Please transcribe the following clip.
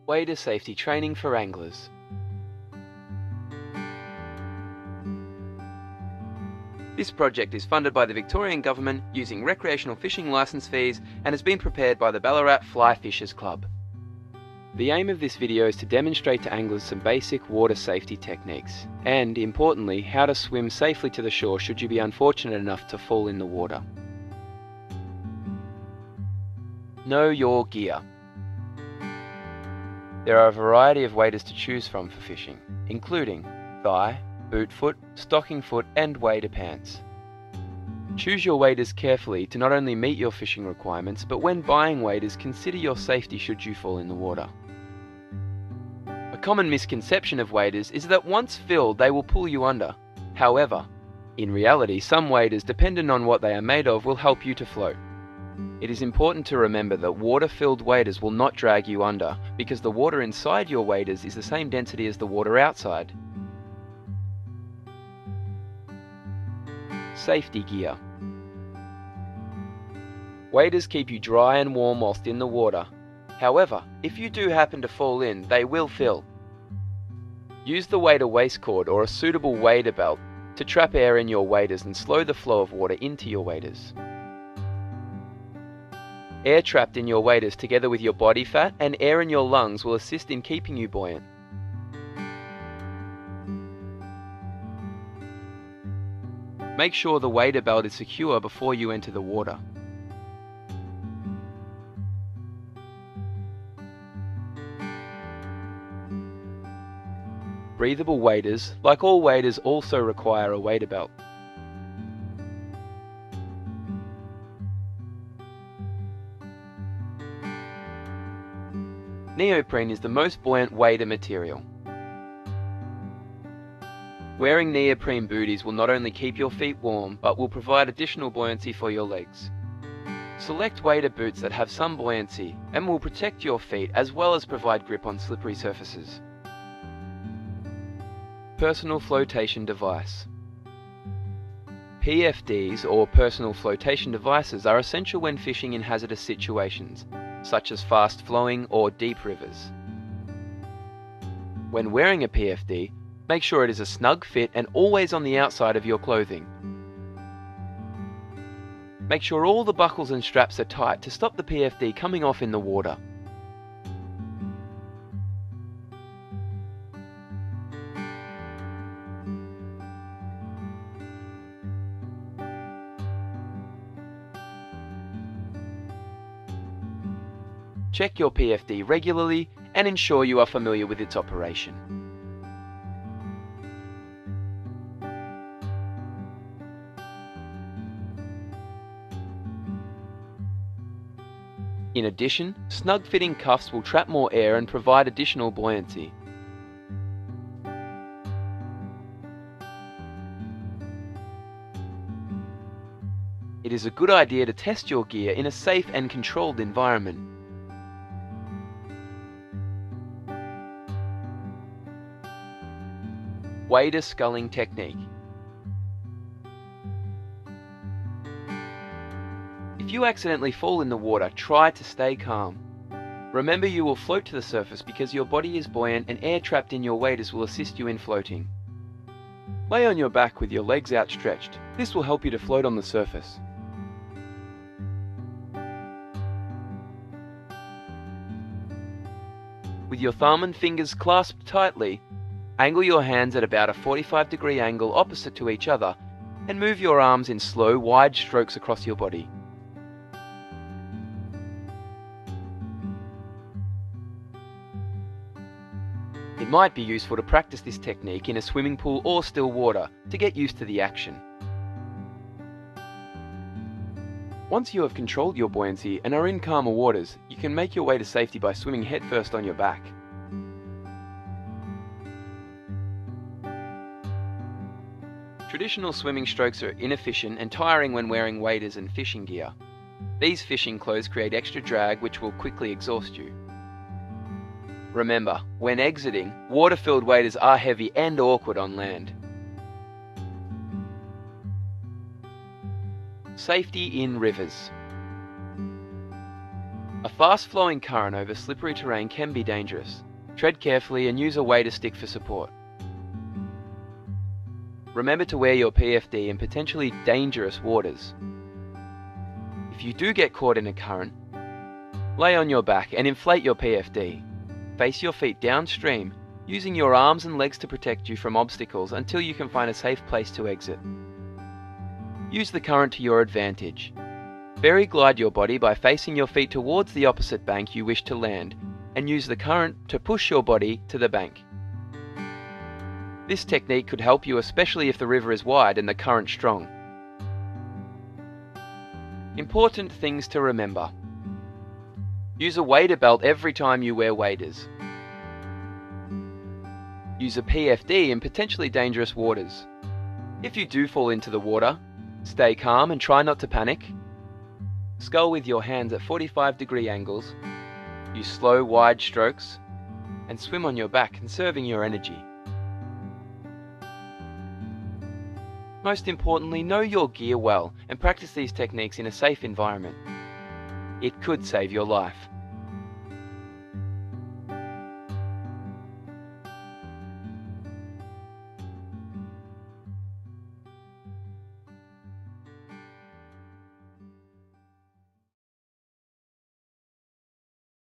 Wader safety training for anglers. This project is funded by the Victorian Government using recreational fishing licence fees and has been prepared by the Ballarat Fly Fishers Club. The aim of this video is to demonstrate to anglers some basic water safety techniques and, importantly, how to swim safely to the shore should you be unfortunate enough to fall in the water. Know your gear. There are a variety of waders to choose from for fishing, including thigh, boot foot, stocking foot and wader pants. Choose your waders carefully to not only meet your fishing requirements, but when buying waders, consider your safety should you fall in the water. A common misconception of waders is that once filled they will pull you under. However, in reality some waders, depending on what they are made of, will help you to float. It is important to remember that water-filled waders will not drag you under because the water inside your waders is the same density as the water outside. Safety gear. Waders keep you dry and warm whilst in the water. However, if you do happen to fall in, they will fill. Use the wader waistcord or a suitable wader belt to trap air in your waders and slow the flow of water into your waders. Air trapped in your waders together with your body fat and air in your lungs will assist in keeping you buoyant. Make sure the wader belt is secure before you enter the water. Breathable waders, like all waders, also require a wader belt. Neoprene is the most buoyant wader material. Wearing neoprene booties will not only keep your feet warm, but will provide additional buoyancy for your legs. Select wader boots that have some buoyancy and will protect your feet as well as provide grip on slippery surfaces. Personal flotation device. PFDs, or personal flotation devices, are essential when fishing in hazardous situations, such as fast-flowing or deep rivers. When wearing a PFD, make sure it is a snug fit and always on the outside of your clothing. Make sure all the buckles and straps are tight to stop the PFD coming off in the water. Check your PFD regularly and ensure you are familiar with its operation. In addition, snug-fitting cuffs will trap more air and provide additional buoyancy. It is a good idea to test your gear in a safe and controlled environment. Wader sculling technique. If you accidentally fall in the water, try to stay calm. Remember, you will float to the surface because your body is buoyant and air trapped in your waders will assist you in floating. Lay on your back with your legs outstretched. This will help you to float on the surface. With your thumb and fingers clasped tightly, angle your hands at about a 45-degree angle opposite to each other and move your arms in slow, wide strokes across your body. It might be useful to practice this technique in a swimming pool or still water to get used to the action. Once you have controlled your buoyancy and are in calmer waters, you can make your way to safety by swimming headfirst on your back. Traditional swimming strokes are inefficient and tiring when wearing waders and fishing gear. These fishing clothes create extra drag which will quickly exhaust you. Remember, when exiting, water-filled waders are heavy and awkward on land. Safety in rivers. A fast-flowing current over slippery terrain can be dangerous. Tread carefully and use a wader stick for support. Remember to wear your PFD in potentially dangerous waters. If you do get caught in a current, lay on your back and inflate your PFD. Face your feet downstream, using your arms and legs to protect you from obstacles until you can find a safe place to exit. Use the current to your advantage. Berry glide your body by facing your feet towards the opposite bank you wish to land, and use the current to push your body to the bank. This technique could help you, especially if the river is wide and the current strong. Important things to remember. Use a wader belt every time you wear waders. Use a PFD in potentially dangerous waters. If you do fall into the water, stay calm and try not to panic. Scull with your hands at 45-degree angles. Use slow, wide strokes. And swim on your back, conserving your energy. Most importantly, know your gear well and practice these techniques in a safe environment. It could save your life.